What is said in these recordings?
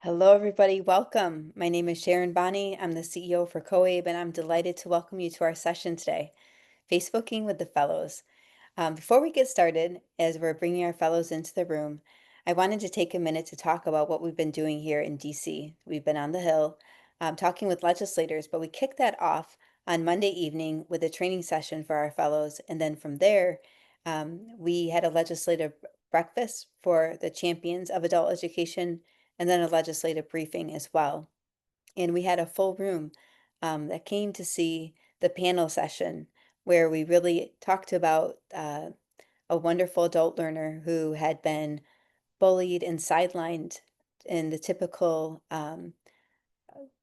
Hello, everybody. Welcome. My name is Sharon Bonney. I'm the CEO for COABE, and I'm delighted to welcome you to our session today, Facebooking with the Fellows. Before we get started, as we're bringing our fellows into the room, I wanted to take a minute to talk about what we've been doing here in DC. We've been on the Hill talking with legislators, but we kicked that off on Monday evening with a training session for our fellows. And then from there, we had a legislative breakfast for the champions of adult education and then a legislative briefing as well. And we had a full room that came to see the panel session where we really talked about a wonderful adult learner who had been bullied and sidelined in the typical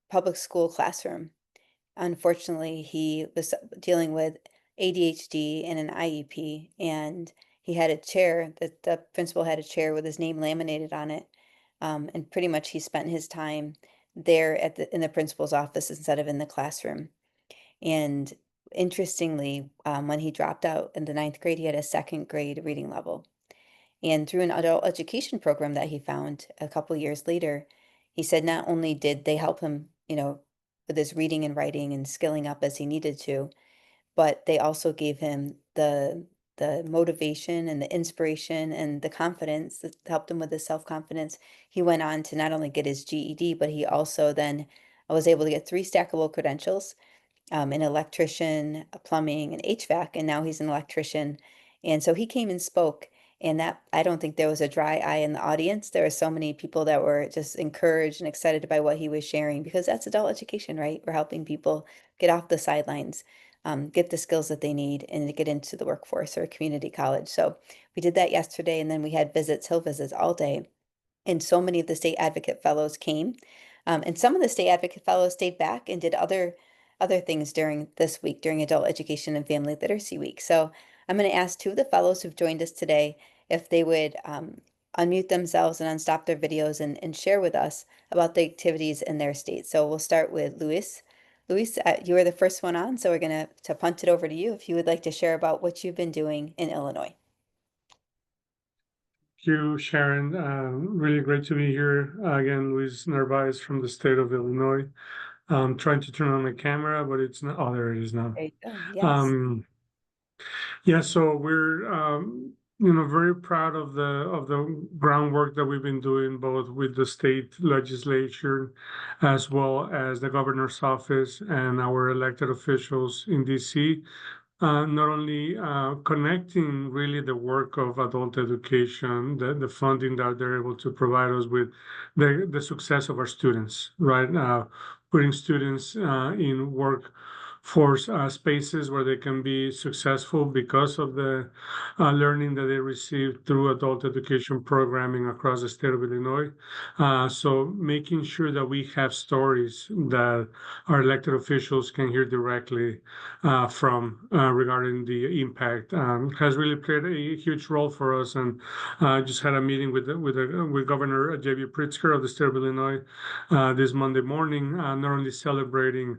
public school classroom. Unfortunately, he was dealing with ADHD and an IEP, and he had a chair that the principal had a chair with his name laminated on it. And pretty much he spent his time there in the principal's office instead of in the classroom. And interestingly, when he dropped out in the ninth grade, he had a second grade reading level. And through an adult education program that he found a couple years later, he said not only did they help him, with his reading and writing and skilling up as he needed to, but they also gave him the motivation and the inspiration and the confidence that helped him with his self-confidence. He went on to not only get his GED, but he also then was able to get 3 stackable credentials, an electrician, a plumbing, and HVAC, and now he's an electrician. And so he came and spoke, and that I don't think there was a dry eye in the audience. There were so many people that were just encouraged and excited by what he was sharing because that's adult education, right? We're helping people get off the sidelines, get the skills that they need, and to get into the workforce or community college. So we did that yesterday, and then we had Hill visits all day. And so many of the state advocate fellows came. And some of the state advocate fellows stayed back and did other things during this week, during Adult Education and Family Literacy Week. So I'm going to ask 2 of the fellows who've joined us today if they would unmute themselves and unstop their videos and share with us about the activities in their state. So we'll start with Luis. Luis, you were the first one on, so we're going to punt it over to you if you would like to share about what you've been doing in Illinois. You, Sharon. Really great to be here. Again, Luis Narvaez from the state of Illinois. I'm trying to turn on my camera, but it's not. Oh, there it is now. There you go. Yes. Um, yeah, so we're very proud of the groundwork that we've been doing, both with the state legislature as well as the governor's office and our elected officials in DC. Not only connecting really the work of adult education, the funding that they're able to provide us with, the success of our students, right? Putting students in workforce spaces where they can be successful because of the learning that they received through adult education programming across the state of Illinois. So making sure that we have stories that our elected officials can hear directly from regarding the impact has really played a huge role for us. And just had a meeting with Governor J.B. Pritzker of the state of Illinois this Monday morning, not only celebrating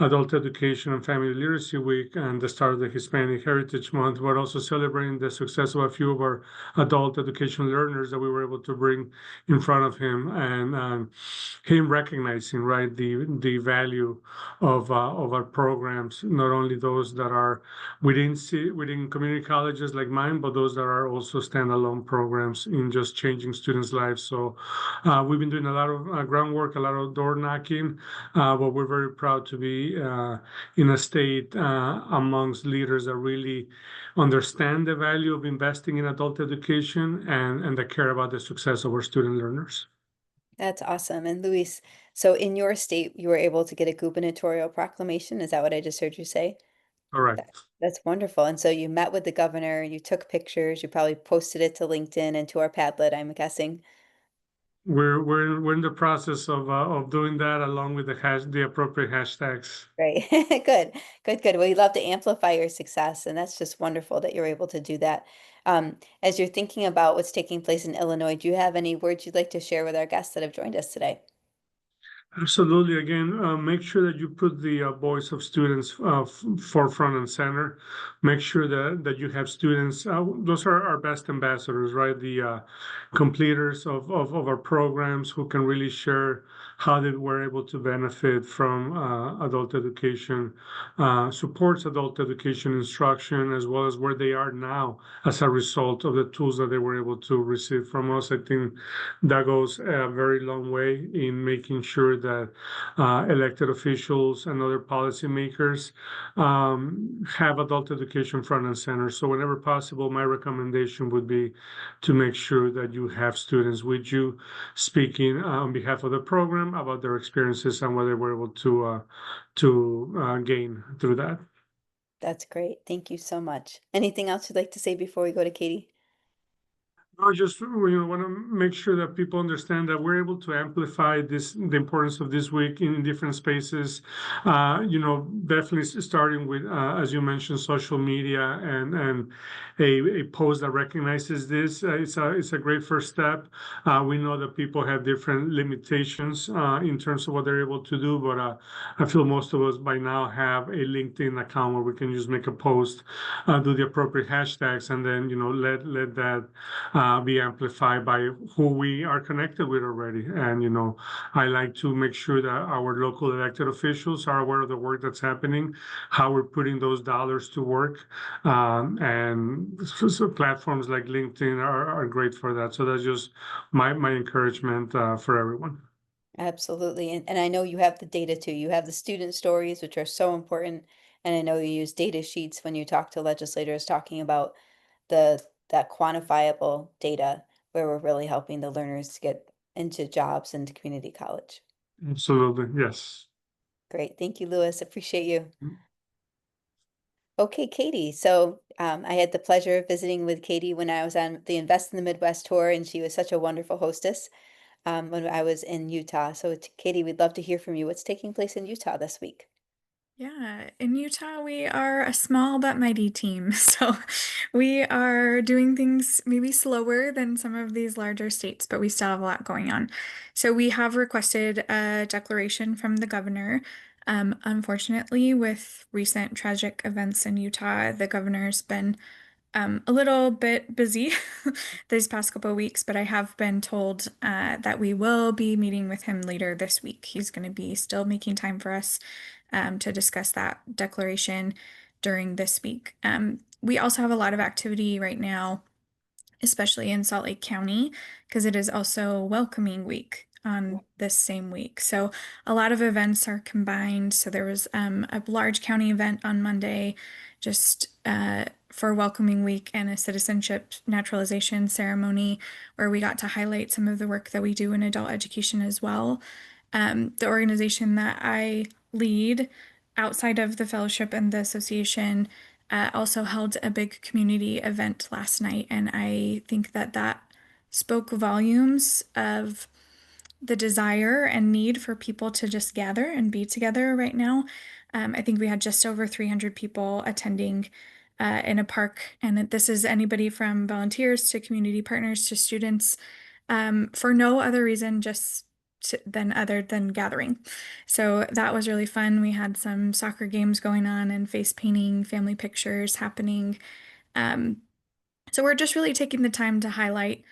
Adult Education and Family Literacy Week and the start of the Hispanic Heritage Month, but also celebrating the success of a few of our adult education learners that we were able to bring in front of him, and him recognizing, right, the value of our programs, not only those that are within community colleges like mine, but those that are also standalone programs in just changing students' lives. So we've been doing a lot of groundwork, a lot of door knocking, but we're very proud to be in a state amongst leaders that really understand the value of investing in adult education and that care about the success of our student learners. That's awesome. And Luis, so in your state, you were able to get a gubernatorial proclamation. Is that what I just heard you say? Correct. That's wonderful. And so you met with the governor, you took pictures, you probably posted it to LinkedIn and to our Padlet, I'm guessing. We're in the process of doing that along with the appropriate hashtags. Right. Good, good, good. Well, we love to amplify your success, and that's just wonderful that you're able to do that. As you're thinking about what's taking place in Illinois, do you have any words you'd like to share with our guests that have joined us today? Absolutely. Again, make sure that you put the voice of students forefront and center. Make sure that you have students. Those are our best ambassadors, right? The completers of our programs who can really share how they were able to benefit from adult education, supports adult education instruction, as well as where they are now as a result of the tools that they were able to receive from us. I think that goes a very long way in making sure that elected officials and other policymakers have adult education front and center. So whenever possible, my recommendation would be to make sure that you have students with you speaking on behalf of the program about their experiences and what they were able to gain through that. That's great. Thank you so much. Anything else you'd like to say before we go to Katie? I just want to make sure that people understand that we're able to amplify the importance of this week in different spaces. Definitely starting with, as you mentioned, social media and a post that recognizes this. It's a great first step. We know that people have different limitations in terms of what they're able to do, but I feel most of us by now have a LinkedIn account where we can just make a post, do the appropriate hashtags, and then let that be amplified by who we are connected with already. And, I like to make sure that our local elected officials are aware of the work that's happening, how we're putting those dollars to work. And so platforms like LinkedIn are great for that. So that's just my encouragement for everyone. Absolutely. And I know you have the data too. You have the student stories, which are so important. And I know you use data sheets when you talk to legislators talking about that quantifiable data where we're really helping the learners to get into jobs and to community college. Absolutely. Yes. Great. Thank you, Lewis. Appreciate you. Okay, Katie. So I had the pleasure of visiting with Katie when I was on the Invest in the Midwest tour, and she was such a wonderful hostess when I was in Utah. So, Katie, we'd love to hear from you. What's taking place in Utah this week? Yeah, in Utah, we are a small but mighty team. So we are doing things maybe slower than some of these larger states, but we still have a lot going on. So we have requested a declaration from the governor. Unfortunately, with recent tragic events in Utah, the governor's been a little bit busy these past couple of weeks, but I have been told that we will be meeting with him later this week. He's going to be still making time for us to discuss that declaration during this week. We also have a lot of activity right now, especially in Salt Lake County, because it is also welcoming week on this same week. So a lot of events are combined. So there was a large county event on Monday, just for welcoming week and a citizenship naturalization ceremony where we got to highlight some of the work that we do in adult education as well. The organization that I lead outside of the fellowship and the association also held a big community event last night, and I think that that spoke volumes of the desire and need for people to just gather and be together right now. I think we had just over 300 people attending in a park, and this is anybody from volunteers to community partners to students for no other reason, just than other than gathering. So that was really fun. We had some soccer games going on and face painting, family pictures happening. Um, so we're just really taking the time to highlight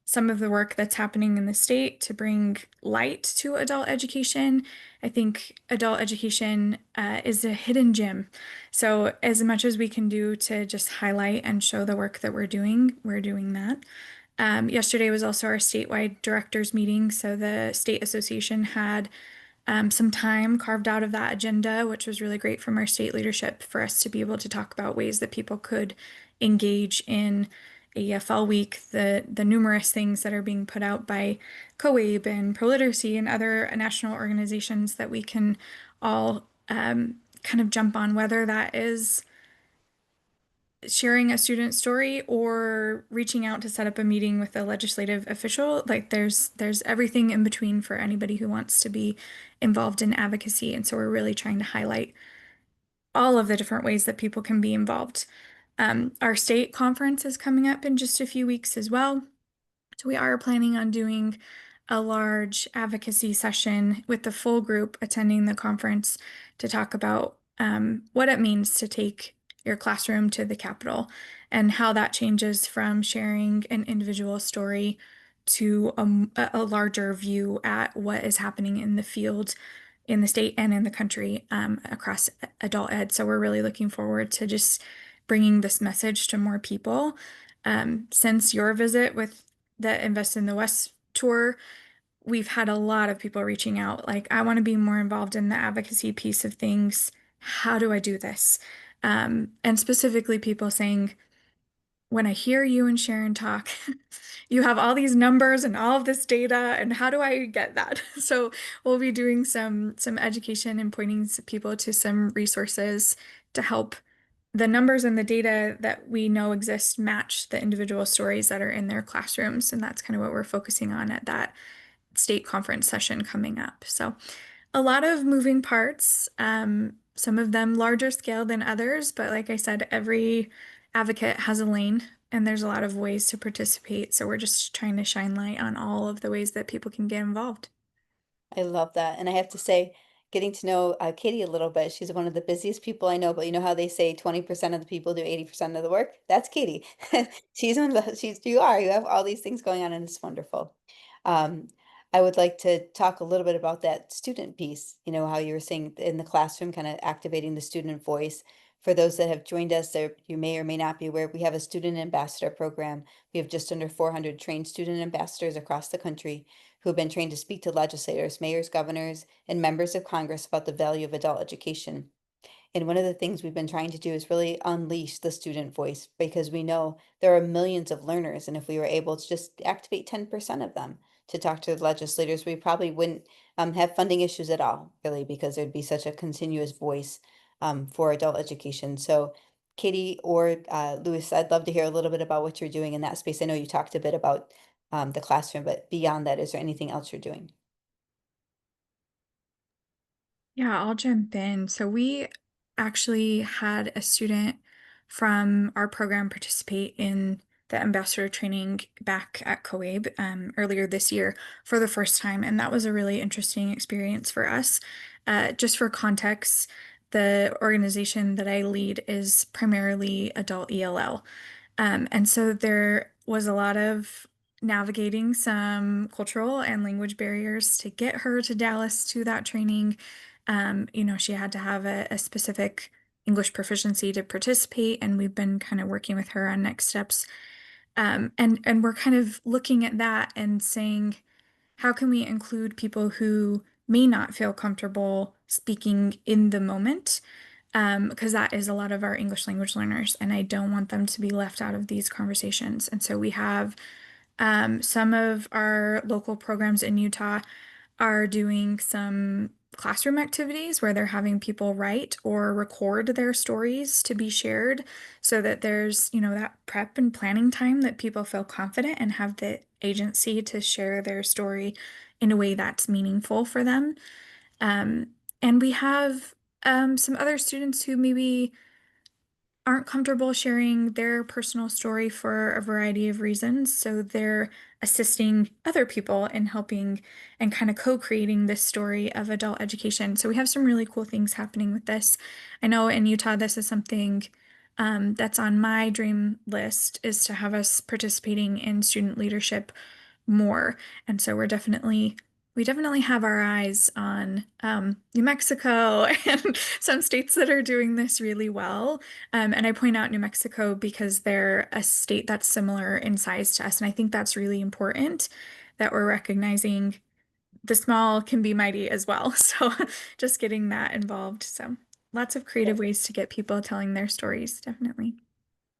some of the work that's happening in the state to bring light to adult education. I think adult education is a hidden gem. So, as much as we can do to just highlight and show the work that we're doing that. Yesterday was also our statewide directors meeting. So, the state association had some time carved out of that agenda, which was really great from our state leadership for us to be able to talk about ways that people could engage in AEFL week, the numerous things that are being put out by COABE and ProLiteracy and other national organizations that we can all kind of jump on, whether that is sharing a student story or reaching out to set up a meeting with a legislative official. Like there's everything in between for anybody who wants to be involved in advocacy. And so we're really trying to highlight all of the different ways that people can be involved. Our state conference is coming up in just a few weeks as well. So we are planning on doing a large advocacy session with the full group attending the conference to talk about what it means to take your classroom to the Capitol and how that changes from sharing an individual story to a larger view at what is happening in the field, in the state and in the country across adult ed. So we're really looking forward to just bringing this message to more people. Since your visit with the Invest in the West tour, we've had a lot of people reaching out, like, I want to be more involved in the advocacy piece of things. How do I do this? And specifically, people saying, when I hear you and Sharon talk, you have all these numbers and all of this data, and how do I get that? So we'll be doing some education and pointing people to some resources to help the numbers and the data that we know exist match the individual stories that are in their classrooms. And that's kind of what we're focusing on at that state conference session coming up. So a lot of moving parts, some of them larger scale than others, but like I said, every advocate has a lane and there's a lot of ways to participate. So we're just trying to shine light on all of the ways that people can get involved. I love that. And I have to say, getting to know Katie a little bit, she's one of the busiest people I know, but you know how they say 20% of the people do 80% of the work? That's Katie. She's one of the, you have all these things going on and it's wonderful. Um, I would like to talk a little bit about that student piece, you know, how you were saying in the classroom, kind of activating the student voice. For those that have joined us, there, you may or may not be aware, we have a student ambassador program. We have just under 400 trained student ambassadors across the country who have been trained to speak to legislators, mayors, governors, and members of Congress about the value of adult education. And one of the things we've been trying to do is really unleash the student voice because we know there are millions of learners. And if we were able to just activate 10% of them to talk to the legislators, we probably wouldn't have funding issues at all, really, because there'd be such a continuous voice for adult education. So, Katie or Louis, I'd love to hear a little bit about what you're doing in that space. I know you talked a bit about the classroom, but beyond that, is there anything else you're doing? Yeah, I'll jump in. So we actually had a student from our program participate in the ambassador training back at COABE earlier this year for the first time, and that was a really interesting experience for us. Just for context, the organization that I lead is primarily adult ELL. And so there was a lot of navigating some cultural and language barriers to get her to Dallas to that training. She had to have a specific English proficiency to participate, and we've been kind of working with her on next steps. And we're kind of looking at that and saying, how can we include people who may not feel comfortable speaking in the moment? Because that is a lot of our English language learners, and I don't want them to be left out of these conversations. And so we have some of our local programs in Utah are doing some classroom activities where they're having people write or record their stories to be shared so that there's, that prep and planning time that people feel confident and have the agency to share their story in a way that's meaningful for them. And we have some other students who maybe aren't comfortable sharing their personal story for a variety of reasons. So they're assisting other people in helping and kind of co-creating this story of adult education. So we have some really cool things happening with this. I know in Utah, this is something that's on my dream list is to have us participating in student leadership more. And so we definitely have our eyes on New Mexico and some states that are doing this really well. And I point out New Mexico because they're a state that's similar in size to us. And I think that's really important that we're recognizing the small can be mighty as well. So just getting that involved. So lots of creative ways to get people telling their stories, definitely.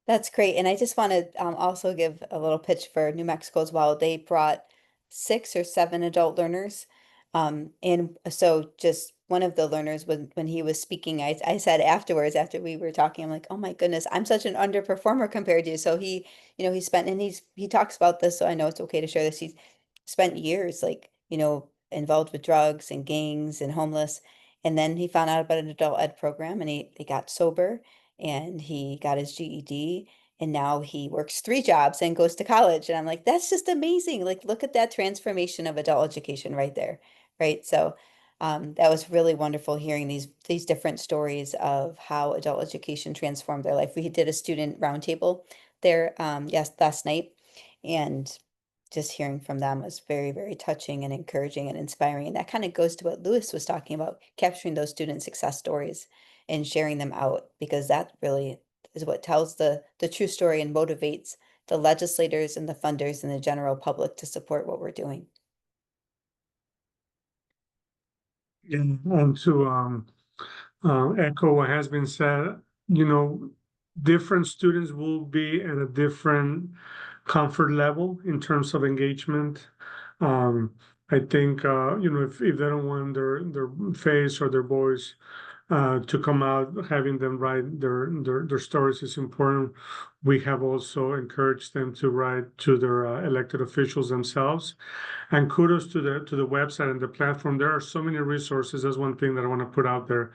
That's great. And I just want to also give a little pitch for New Mexico as well. They brought 6 or 7 adult learners. And so just one of the learners, when he was speaking, I said afterwards, after we were talking, I'm like, oh my goodness, I'm such an underperformer compared to you. So he, he spent, and he talks about this, so I know it's okay to share this. He's spent years like, involved with drugs and gangs and homeless. And then he found out about an adult ed program and he got sober and he got his GED And now he works 3 jobs and goes to college. And I'm like, that's just amazing. Like, look at that transformation of adult education right there. Right. So that was really wonderful hearing these different stories of how adult education transformed their life. We did a student roundtable there, yes, last night, and just hearing from them was very, very touching and encouraging and inspiring. And that kind of goes to what Lewis was talking about, capturing those student success stories and sharing them out, because that really is what tells the true story and motivates the legislators and the funders and the general public to support what we're doing. Yeah, and to echo what has been said, you know, different students will be at a different comfort level in terms of engagement. I think you know, if they don't want their face or their voice to come out, having them write their stories is important. We have also encouraged them to write to their elected officials themselves. And kudos to the website and the platform. There are so many resources. That's one thing that I want to put out there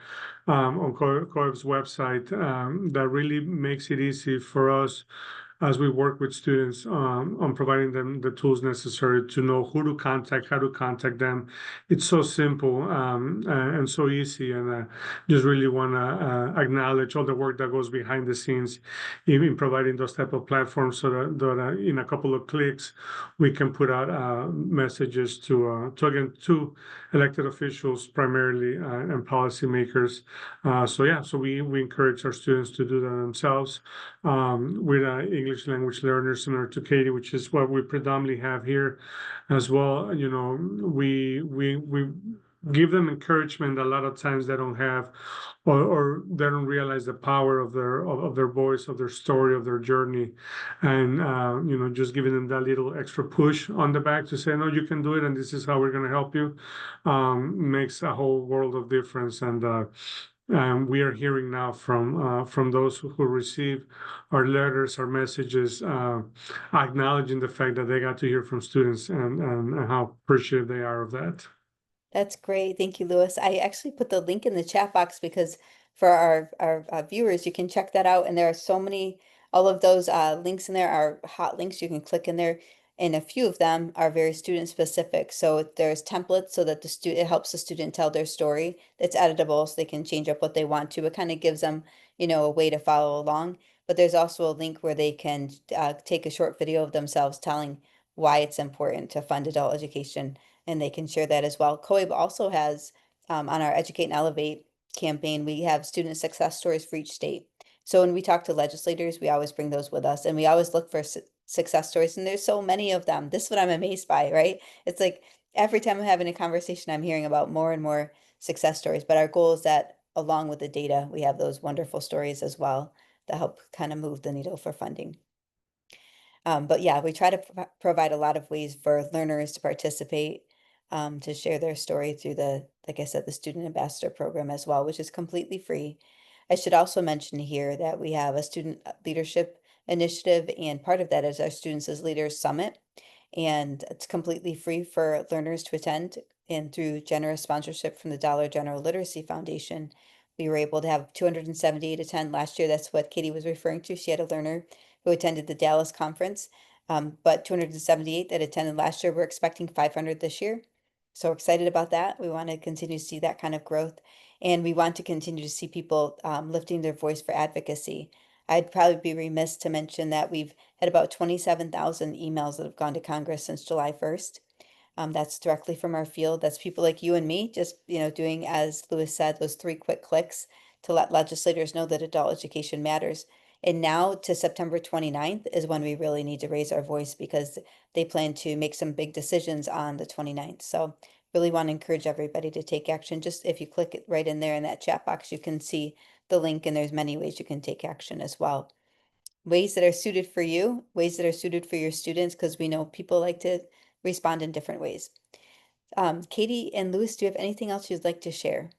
on COEF's website that really makes it easy for us as we work with students on providing them the tools necessary to know who to contact, how to contact them. It's so simple and so easy. And just really want to acknowledge all the work that goes behind the scenes in providing those type of platforms so that in a couple of clicks, we can put out messages to elected officials primarily and policymakers. So we encourage our students to do that themselves with English language learners, similar to Katie, which is what we predominantly have here as well. You know, we give them encouragement. A lot of times they don't have, or they don't realize the power of their voice, of their story, of their journey, and you know, just giving them that little extra push on the back to say, no, you can do it, and this is how we're going to help you, makes a whole world of difference. And we are hearing now from those who receive our letters, our messages, acknowledging the fact that they got to hear from students and how appreciative they are of that. That's great. Thank you, Lewis. I actually put the link in the chat box because for our viewers, you can check that out. And there are so many, all of those links in there are hot links you can click in there. And a few of them are very student specific. So there's templates so that the student, it helps the student tell their story. That's editable so they can change up what they want to. It kind of gives them, you know, a way to follow along. But there's also a link where they can take a short video of themselves telling why it's important to fund adult education, and they can share that as well. COAB also has, on our Educate and Elevate campaign, we have student success stories for each state. So when we talk to legislators, we always bring those with us, and we always look for success stories, and there's so many of them. This is what I'm amazed by, right? It's like every time I'm having a conversation, I'm hearing about more and more success stories, but our goal is that along with the data, we have those wonderful stories as well that help kind of move the needle for funding. But yeah, we try to provide a lot of ways for learners to participate, to share their story through like I said, the Student Ambassador Program as well, which is completely free. I should also mention here that we have a student leadership initiative, and part of that is our Students as Leaders Summit. And it's completely free for learners to attend. And through generous sponsorship from the Dollar General Literacy Foundation, we were able to have 278 attend last year. That's what Katie was referring to. She had a learner who attended the Dallas conference, but 278 that attended last year. We're expecting 500 this year. So excited about that. We want to continue to see that kind of growth. And we want to continue to see people lifting their voice for advocacy. I'd probably be remiss to mention that we've had about 27,000 emails that have gone to Congress since July 1st. That's directly from our field. That's people like you and me, just, you know, doing, as Lewis said, those 3 quick clicks to let legislators know that adult education matters. And now to September 29th is when we really need to raise our voice, because they plan to make some big decisions on the 29th. So really want to encourage everybody to take action. Just if you click it right in there in that chat box, you can see the link, and there's many ways you can take action as well. Ways that are suited for you, ways that are suited for your students, because we know people like to respond in different ways. Katie and Lewis, do you have anything else you'd like to share?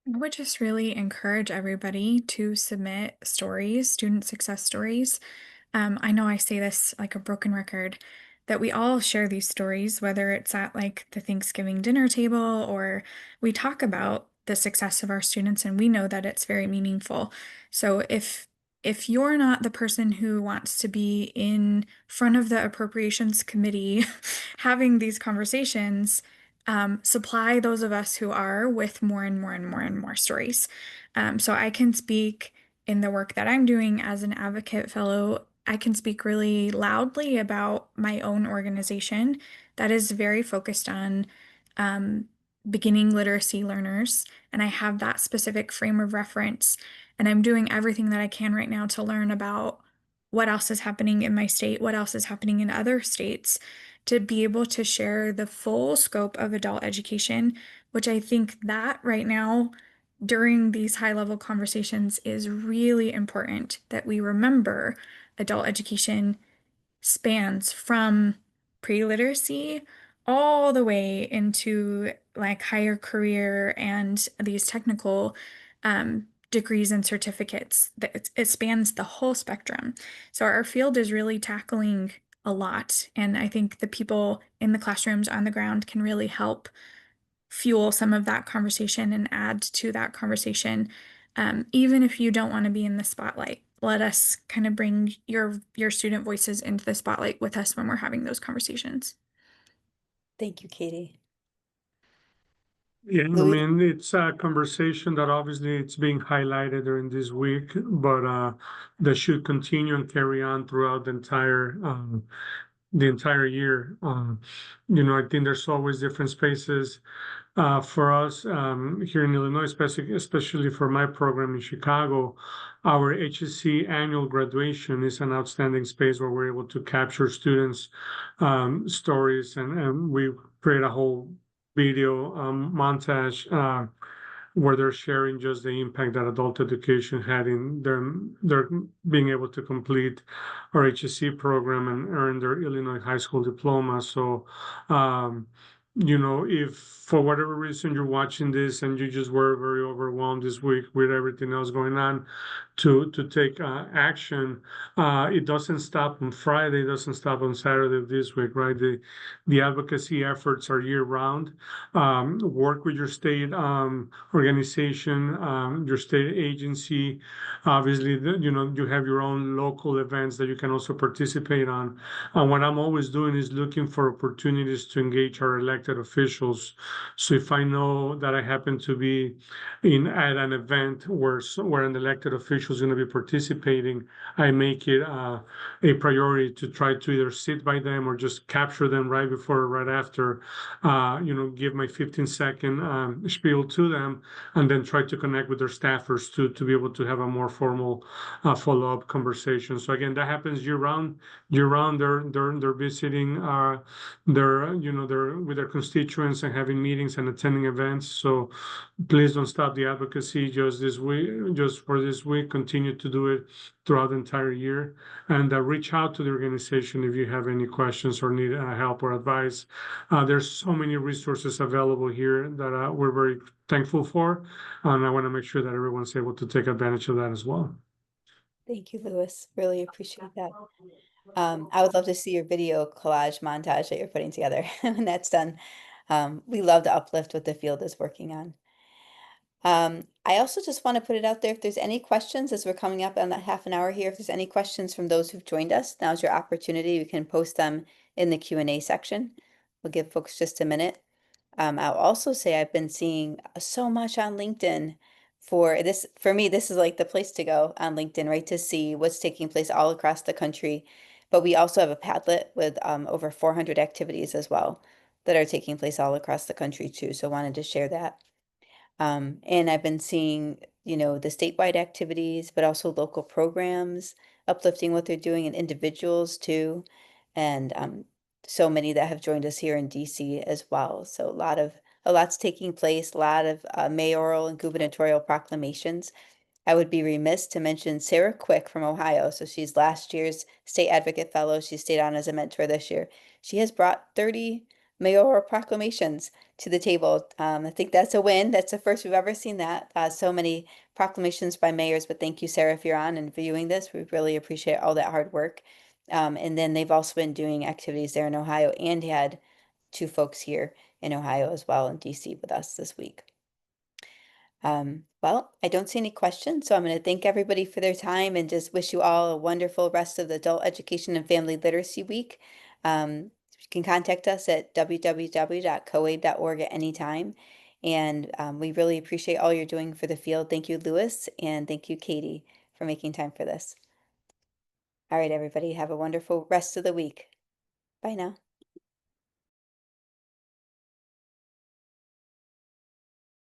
I would just really encourage everybody to submit stories, student success stories. I know I say this like a broken record, that we all share these stories, whether it's at like the Thanksgiving dinner table or we talk about the success of our students, and we know that it's very meaningful. So if you're not the person who wants to be in front of the appropriations committee having these conversations, supply those of us who are with more and more and more and more stories. So I can speak in the work that I'm doing as an advocate fellow. I can speak really loudly about my own organization that is very focused on um, beginning literacy learners, and I have that specific frame of reference. And I'm doing everything that I can right now to learn about what else is happening in my state, what else is happening in other states, to be able to share the full scope of adult education, which I think that right now, during these high-level conversations, is really important that we remember adult education spans from pre-literacy all the way into like higher career and these technical degrees and certificates. That it spans the whole spectrum. So our field is really tackling a lot, and I think the people in the classrooms on the ground can really help fuel some of that conversation and add to that conversation. Even if you don't want to be in the spotlight, let us kind of bring your student voices into the spotlight with us when we're having those conversations. Thank you, Katie. Yeah, I Louis? mean, it's a conversation that obviously it's being highlighted during this week, but that should continue and carry on throughout the entire year. I think there's always different spaces for us here in Illinois, especially for my program in Chicago. Our HSC annual graduation is an outstanding space where we're able to capture students' stories, and we create a whole video montage where they're sharing just the impact that adult education had in their being able to complete our HSC program and earn their Illinois high school diploma. So, if for whatever reason you're watching this and you just were very overwhelmed this week with everything else going on, to take action, it doesn't stop on Friday, it doesn't stop on Saturday of this week, right? The advocacy efforts are year round. Work with your state organization, your state agency. Obviously, you have your own local events that you can also participate on. And what I'm always doing is looking for opportunities to engage our elected officials. So if I know that I happen to be at an event where an elected official is going to be participating, I make it a priority to try to either sit by them or just capture them right before or right after, give my 15-second spiel to them, and then try to connect with their staffers to be able to have a more formal follow-up conversation. So again, that happens year round. Year round, they're visiting they're with their constituents and having meetings and attending events. So please don't stop the advocacy just for this week. Continue to do it throughout the entire year, and reach out to the organization if you have any questions or need help or advice. There's so many resources available here that we're very thankful for, and I want to make sure that everyone's able to take advantage of that as well. Thank you, Louis. Really appreciate that. I would love to see your video collage montage that you're putting together when that's done. We love to uplift what the field is working on. I also just want to put it out there, if there's any questions as we're coming up on that half an hour here, if there's any questions from those who've joined us, now's your opportunity. You can post them in the Q&A section. We'll give folks just a minute. I'll also say I've been seeing so much on LinkedIn for this. For me, this is like the place to go on LinkedIn, right? To see what's taking place all across the country. But we also have a Padlet with over 400 activities as well that are taking place all across the country too. So wanted to share that. And I've been seeing, the statewide activities, but also local programs, uplifting what they're doing, and individuals too. And so many that have joined us here in DC as well. So a lot's taking place, a lot of mayoral and gubernatorial proclamations. I would be remiss to mention Sarah Quick from Ohio. So she's last year's State Advocate Fellow. She stayed on as a mentor this year. She has brought 30 mayoral proclamations to the table. I think that's a win. That's the first we've ever seen that. So many proclamations by mayors. But thank you, Sarah, if you're on and viewing this. We really appreciate all that hard work. And then they've also been doing activities there in Ohio and had two folks here in Ohio as well in DC with us this week. Well, I don't see any questions, so I'm going to thank everybody for their time and just wish you all a wonderful rest of the Adult Education and Family Literacy Week. You can contact us at www.coabe.org at any time. And we really appreciate all you're doing for the field. Thank you, Lewis, and thank you, Katie, for making time for this. All right, everybody, have a wonderful rest of the week. Bye now.